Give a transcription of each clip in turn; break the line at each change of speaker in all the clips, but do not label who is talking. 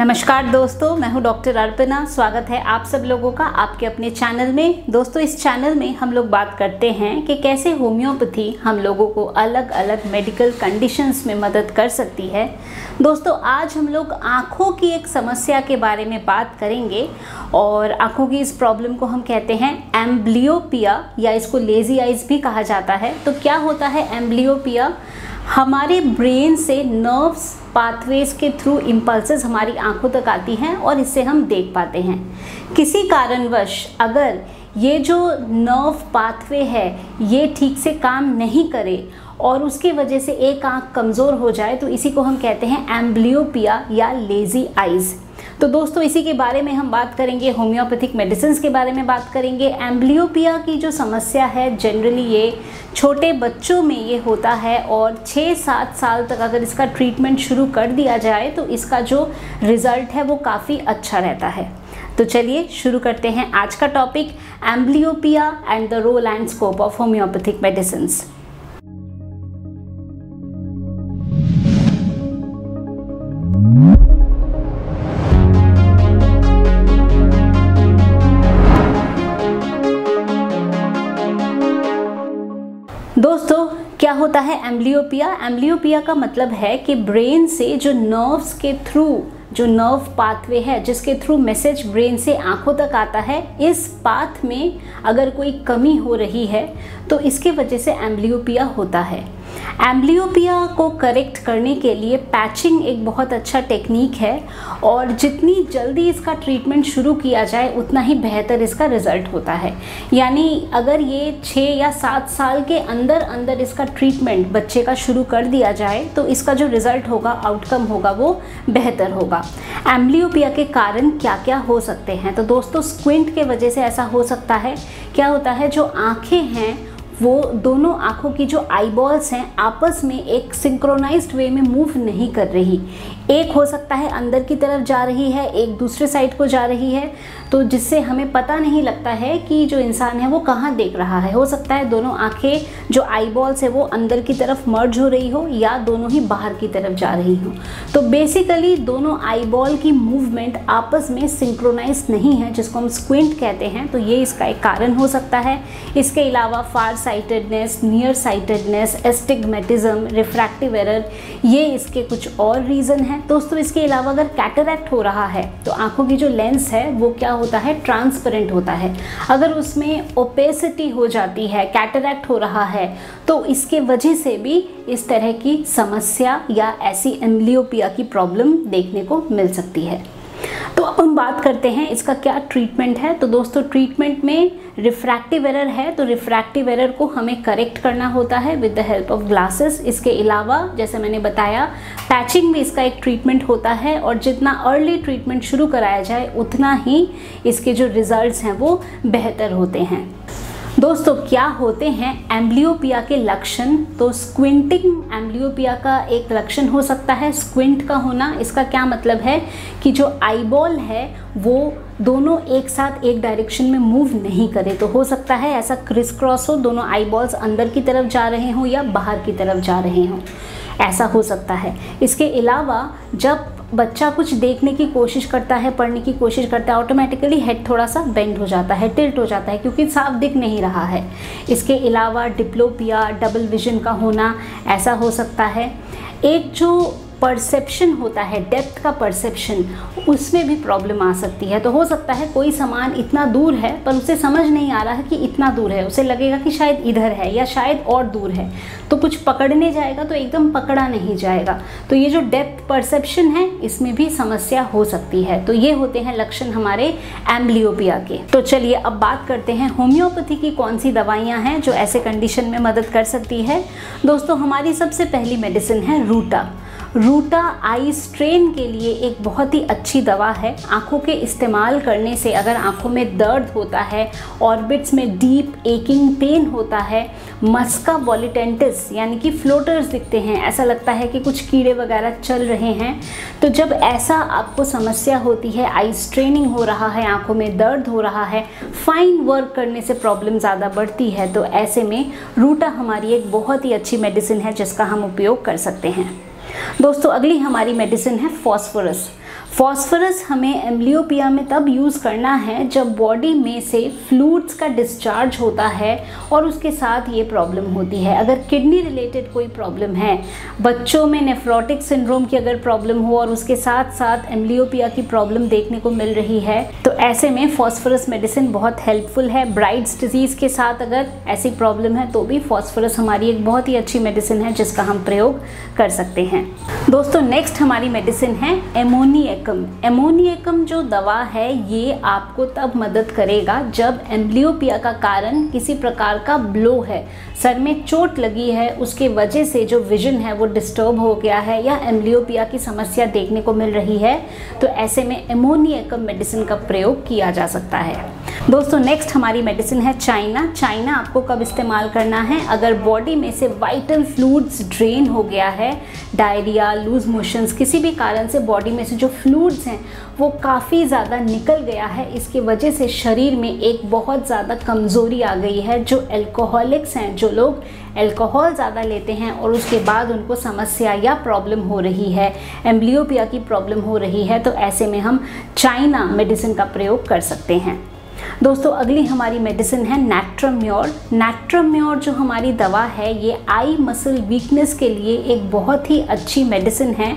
नमस्कार दोस्तों, मैं हूं डॉक्टर अर्पणा। स्वागत है आप सब लोगों का आपके अपने चैनल में। दोस्तों, इस चैनल में हम लोग बात करते हैं कि कैसे होम्योपैथी हम लोगों को अलग अलग मेडिकल कंडीशंस में मदद कर सकती है। दोस्तों, आज हम लोग आँखों की एक समस्या के बारे में बात करेंगे और आँखों की इस प्रॉब्लम को हम कहते हैं एम्ब्लियोपिया या इसको लेजी आइज भी कहा जाता है। तो क्या होता है एम्ब्लियोपिया? हमारे ब्रेन से नर्व्स पाथवेज के थ्रू इम्पल्सेस हमारी आंखों तक आती हैं और इससे हम देख पाते हैं। किसी कारणवश अगर ये जो नर्व पाथवे है ये ठीक से काम नहीं करे और उसकी वजह से एक आंख कमज़ोर हो जाए तो इसी को हम कहते हैं एम्ब्लियोपिया या लेजी आइज़। तो दोस्तों, इसी के बारे में हम बात करेंगे, होम्योपैथिक मेडिसिन्स के बारे में बात करेंगे। एम्ब्लियोपिया की जो समस्या है जनरली ये छोटे बच्चों में ये होता है और 6-7 साल तक अगर इसका ट्रीटमेंट शुरू कर दिया जाए तो इसका जो रिज़ल्ट है वो काफ़ी अच्छा रहता है। तो चलिए शुरू करते हैं आज का topic, amblyopia and the role and scope of homeopathic medicines. दोस्तों, क्या होता है एम्ब्लियोपिया? एम्ब्लियोपिया का मतलब है कि ब्रेन से जो नर्व्स के थ्रू जो नर्व पाथवे है जिसके थ्रू मैसेज ब्रेन से आंखों तक आता है, इस पाथ में अगर कोई कमी हो रही है तो इसके वजह से एम्ब्लियोपिया होता है। एम्ब्लियोपिया को करेक्ट करने के लिए पैचिंग एक बहुत अच्छा टेक्निक है और जितनी जल्दी इसका ट्रीटमेंट शुरू किया जाए उतना ही बेहतर इसका रिज़ल्ट होता है। यानी अगर ये 6 या 7 साल के अंदर अंदर इसका ट्रीटमेंट बच्चे का शुरू कर दिया जाए तो इसका जो रिज़ल्ट होगा, आउटकम होगा, वो बेहतर होगा। एम्ब्लियोपिया के कारण क्या क्या हो सकते हैं? तो दोस्तों, स्क्विंट के वजह से ऐसा हो सकता है। क्या होता है, जो आँखें हैं वो दोनों आँखों की जो आईबॉल्स हैं आपस में एक सिंक्रोनाइज्ड वे में मूव नहीं कर रही। एक हो सकता है अंदर की तरफ जा रही है, एक दूसरे साइड को जा रही है, तो जिससे हमें पता नहीं लगता है कि जो इंसान है वो कहाँ देख रहा है। हो सकता है दोनों आँखें जो आईबॉल्स है वो अंदर की तरफ मर्ज हो रही हो या दोनों ही बाहर की तरफ जा रही हो। तो बेसिकली दोनों आईबॉल की मूवमेंट आपस में सिंक्रोनाइज नहीं है, जिसको हम स्क्विंट कहते हैं। तो ये इसका एक कारण हो सकता है। इसके अलावा फार sightedness, near sightedness, astigmatism, refractive error, ये इसके कुछ और रीज़न हैं। दोस्तों, इसके अलावा अगर कैटरैक्ट हो रहा है तो आंखों की जो लेंस है वो क्या होता है, ट्रांसपेरेंट होता है। अगर उसमें ओपेसिटी हो जाती है, कैटरैक्ट हो रहा है, तो इसके वजह से भी इस तरह की समस्या या ऐसी एम्ब्लियोपिया की प्रॉब्लम देखने को मिल सकती है। तो अब हम बात करते हैं इसका क्या ट्रीटमेंट है। तो दोस्तों, ट्रीटमेंट में रिफ्रैक्टिव एरर है तो रिफ्रैक्टिव एरर को हमें करेक्ट करना होता है with the help of glasses. इसके अलावा जैसे मैंने बताया, पैचिंग में इसका एक ट्रीटमेंट होता है और जितना अर्ली ट्रीटमेंट शुरू कराया जाए उतना ही इसके जो रिजल्ट्स हैं वो बेहतर होते हैं। दोस्तों, क्या होते हैं एम्ब्लियोपिया के लक्षण? तो स्क्विंटिंग एम्ब्लियोपिया का एक लक्षण हो सकता है, स्क्विंट का होना। इसका क्या मतलब है कि जो आईबॉल है वो दोनों एक साथ एक डायरेक्शन में मूव नहीं करे। तो हो सकता है ऐसा क्रिस क्रॉस हो, दोनों आईबॉल्स अंदर की तरफ जा रहे हों या बाहर की तरफ जा रहे हों, ऐसा हो सकता है। इसके अलावा जब बच्चा कुछ देखने की कोशिश करता है, पढ़ने की कोशिश करता है, ऑटोमेटिकली हेड थोड़ा सा बेंड हो जाता है, टिल्ट हो जाता है, क्योंकि साफ दिख नहीं रहा है। इसके अलावा डिप्लोपिया, डबल विजन का होना, ऐसा हो सकता है। एक जो परसेप्शन होता है, डेप्थ का परसेप्शन, उसमें भी प्रॉब्लम आ सकती है। तो हो सकता है कोई सामान इतना दूर है पर उसे समझ नहीं आ रहा है कि इतना दूर है, उसे लगेगा कि शायद इधर है या शायद और दूर है, तो कुछ पकड़ने जाएगा तो एकदम पकड़ा नहीं जाएगा। तो ये जो डेप्थ परसेप्शन है इसमें भी समस्या हो सकती है। तो ये होते हैं लक्षण हमारे एम्ब्लियोपिया के। तो चलिए अब बात करते हैं होम्योपैथी की कौन सी दवाइयाँ हैं जो ऐसे कंडीशन में मदद कर सकती है। दोस्तों, हमारी सबसे पहली मेडिसिन है रूटा। रूटा आई स्ट्रेन के लिए एक बहुत ही अच्छी दवा है। आँखों के इस्तेमाल करने से अगर आँखों में दर्द होता है, ऑर्बिट्स में डीप एकिंग पेन होता है, मस्का वॉलिटेंटिस यानी कि फ्लोटर्स दिखते हैं, ऐसा लगता है कि कुछ कीड़े वगैरह चल रहे हैं, तो जब ऐसा आपको समस्या होती है, आई स्ट्रेनिंग हो रहा है, आँखों में दर्द हो रहा है, फाइन वर्क करने से प्रॉब्लम ज़्यादा बढ़ती है, तो ऐसे में रूटा हमारी एक बहुत ही अच्छी मेडिसिन है जिसका हम उपयोग कर सकते हैं। दोस्तों, अगली हमारी मेडिसिन है फॉस्फोरस। फॉस्फोरस हमें एम्ब्लियोपिया में तब यूज़ करना है जब बॉडी में से फ्लूइड्स का डिस्चार्ज होता है और उसके साथ ये प्रॉब्लम होती है। अगर किडनी रिलेटेड कोई प्रॉब्लम है, बच्चों में नेफ्रोटिक सिंड्रोम की अगर प्रॉब्लम हो और उसके साथ साथ एम्ब्लियोपिया की प्रॉब्लम देखने को मिल रही है, तो ऐसे में फॉस्फोरस मेडिसिन बहुत हेल्पफुल है। ब्राइट्स डिजीज़ के साथ अगर ऐसी प्रॉब्लम है तो भी फॉस्फोरस हमारी एक बहुत ही अच्छी मेडिसिन है जिसका हम प्रयोग कर सकते हैं। दोस्तों नेक्स्ट हमारी मेडिसिन है एमोनिएकम। एमोनिएकम जो दवा है ये आपको तब मदद करेगा जब एम्ब्लियोपिया का कारण किसी प्रकार का ब्लो है, सर में चोट लगी है, उसके वजह से जो विजन है वो डिस्टर्ब हो गया है या एम्ब्लियोपिया की समस्या देखने को मिल रही है, तो ऐसे में एमोनिएकम मेडिसिन का प्रयोग किया जा सकता है। दोस्तों नेक्स्ट हमारी मेडिसिन है चाइना। चाइना आपको कब इस्तेमाल करना है? अगर बॉडी में से वाइटल फ्लूइड्स ड्रेन हो गया है, डायरिया, लूज मोशंस, किसी भी कारण से बॉडी में से जो फ्लूइड्स हैं वो काफ़ी ज़्यादा निकल गया है, इसकी वजह से शरीर में एक बहुत ज़्यादा कमज़ोरी आ गई है। जो एल्कोहलिक्स हैं, जो लोग अल्कोहल ज़्यादा लेते हैं और उसके बाद उनको समस्या या प्रॉब्लम हो रही है, एम्ब्लियोपिया की प्रॉब्लम हो रही है, तो ऐसे में हम चाइना मेडिसिन का प्रयोग कर सकते हैं। दोस्तों अगली हमारी मेडिसिन है नैट्रोम्योर। नैट्रोम्योर जो हमारी दवा है ये आई मसल वीकनेस के लिए एक बहुत ही अच्छी मेडिसिन है।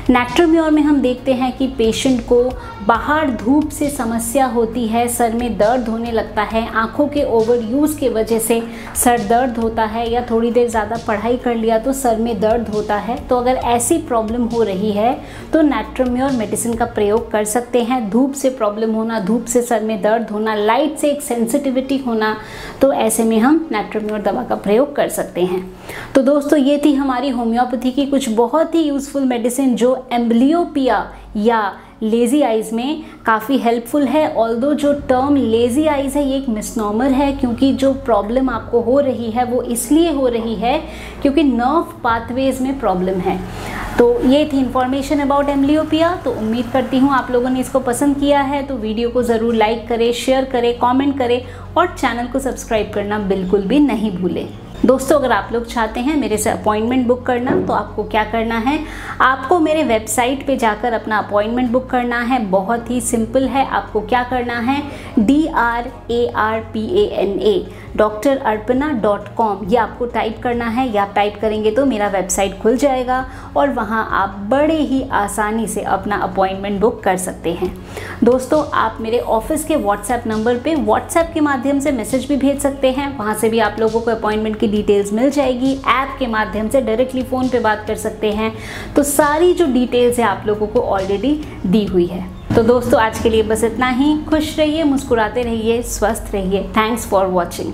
नैट्रोम्योर में हम देखते हैं कि पेशेंट को बाहर धूप से समस्या होती है, सर में दर्द होने लगता है, आँखों के ओवर यूज़ के वजह से सर दर्द होता है, या थोड़ी देर ज़्यादा पढ़ाई कर लिया तो सर में दर्द होता है। तो अगर ऐसी प्रॉब्लम हो रही है तो नैट्रोम्योर मेडिसिन का प्रयोग कर सकते हैं। धूप से प्रॉब्लम होना, धूप से सर में दर्द होना, लाइट से एक सेंसिटिविटी होना, तो ऐसे में हम नैट्रोम्योर दवा का प्रयोग कर सकते हैं। तो दोस्तों ये थी हमारी होम्योपैथी की कुछ बहुत ही यूज़फुल मेडिसिन जो एम्ब्लियोपिया या लेज़ी आइज़ में काफ़ी हेल्पफुल है। ऑल्दो जो टर्म लेज़ी आइज़ है ये एक मिसनॉमर है, क्योंकि जो प्रॉब्लम आपको हो रही है वो इसलिए हो रही है क्योंकि नर्व पाथवेज में प्रॉब्लम है। तो ये थी इन्फॉर्मेशन अबाउट एम्ब्लियोपिया। तो उम्मीद करती हूँ आप लोगों ने इसको पसंद किया है। तो वीडियो को ज़रूर लाइक करें, शेयर करें, कमेंट करें और चैनल को सब्सक्राइब करना बिल्कुल भी नहीं भूलें। दोस्तों अगर आप लोग चाहते हैं मेरे से अपॉइंटमेंट बुक करना तो आपको क्या करना है, आपको मेरे वेबसाइट पे जाकर अपना अपॉइंटमेंट बुक करना है। बहुत ही सिंपल है। आपको क्या करना है, drarpana.com ये आपको टाइप करना है, या आप टाइप करेंगे तो मेरा वेबसाइट खुल जाएगा और वहाँ आप बड़े ही आसानी से अपना अपॉइंटमेंट बुक कर सकते हैं। दोस्तों आप मेरे ऑफिस के व्हाट्सएप नंबर पे व्हाट्सएप के माध्यम से मैसेज भी भेज सकते हैं, वहाँ से भी आप लोगों को अपॉइंटमेंट की डिटेल्स मिल जाएगी। ऐप के माध्यम से डायरेक्टली फ़ोन पे बात कर सकते हैं। तो सारी जो डिटेल्स है आप लोगों को ऑलरेडी दी हुई है। तो दोस्तों आज के लिए बस इतना ही। खुश रहिए, मुस्कुराते रहिए, स्वस्थ रहिए। Thanks for watching.